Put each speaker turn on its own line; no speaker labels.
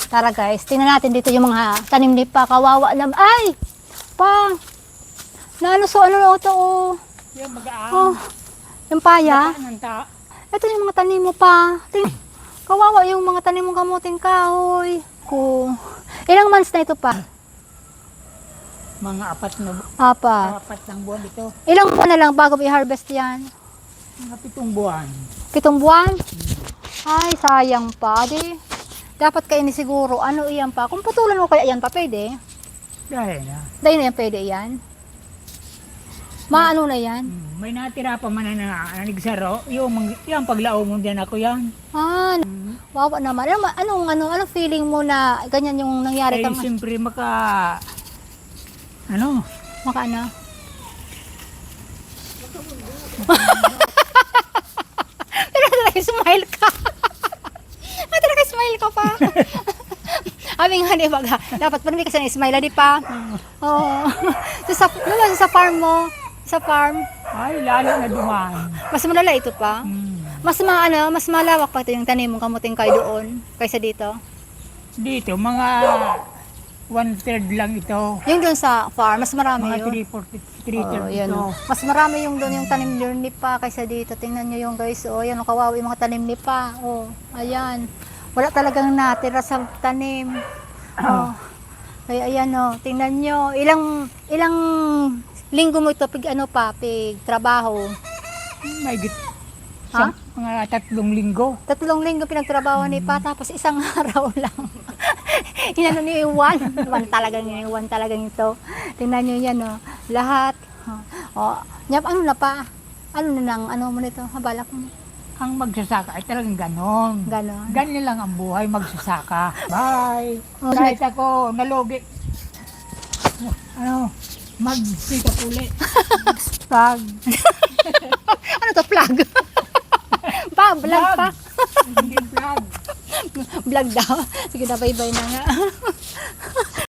Tara guys, tingnan natin dito yung mga tanim ni Pa. Kawawa naman. Ay! Pa! Naano so ano na ito oh.
Yan, mag-aang.
Oh, yung paya.
Nanta.
Ito yung mga tanim mo pa. Kawawa yung mga tanim mong kamuting kahoy. Ilang months na ito pa?
Mga
Apat.
apat ng buwan ito.
Ilang buwan na lang bago i-harvest yan?
Mga 7 buwan.
7 buwan? Ay, sayang pa. Dapat kayo ni siguro. Ano iyan pa? Kung putulan mo kaya yan pa, pwede.
Dahil na.
Dahil na yan, pwede yan. Maano na yan?
May natira pa man na nanigsaro. Yung paglao mo din ako yan.
Ah, wawa naman. Anong feeling mo na ganyan yung nangyari
Ay,
kang
siyempre maka
makaano? Pero talaga smile ka. Talaga smile ka pa. Sabi nga, di ba, dapat pa namin kasi smile, di pa? Oo. Sa farm mo, sa farm,
ay lalo na dumaan.
mas malala ito pa. Mas malawak pa ito yung tanim mong kamuting kayo doon, kaysa dito.
Dito, mga 1/3 lang ito.
Yung doon sa farm, mas marami
Mga
yun.
3/4
Yan,
ito.
oh. Mas marami yung doon yung tanim ni Pa kaysa dito. Tingnan nyo yung guys. Oh, yan, kawawa yung mga tanim ni Pa. Oh, ayan. Wala talagang natira sa tanim. Oh. Kaya ayan oh, tingnan nyo. Ilang linggo mo ito pig trabaho.
May git.
Ha?
Mga 3 linggo.
3 linggo pinagtrabaho ni Pa tapos isang araw lang. Inano ni Iwan. Iwan talagang ito. Tingnan nyo yan oh. Lahat. Oh, nyap ano na Pa? Ano na nang ano mo nito? Habalak mo.
Ang magsasaka ay talagang ganon.
Ganon.
Ganyan lang ang buhay, magsasaka. Bye!
Oh,
Kahit ako, nalugi. Magsikap uli. Pag.
Ano to? Plug? Vlog pa?
Hindi vlog.
Vlog daw. Sige na, bye-bye na nga.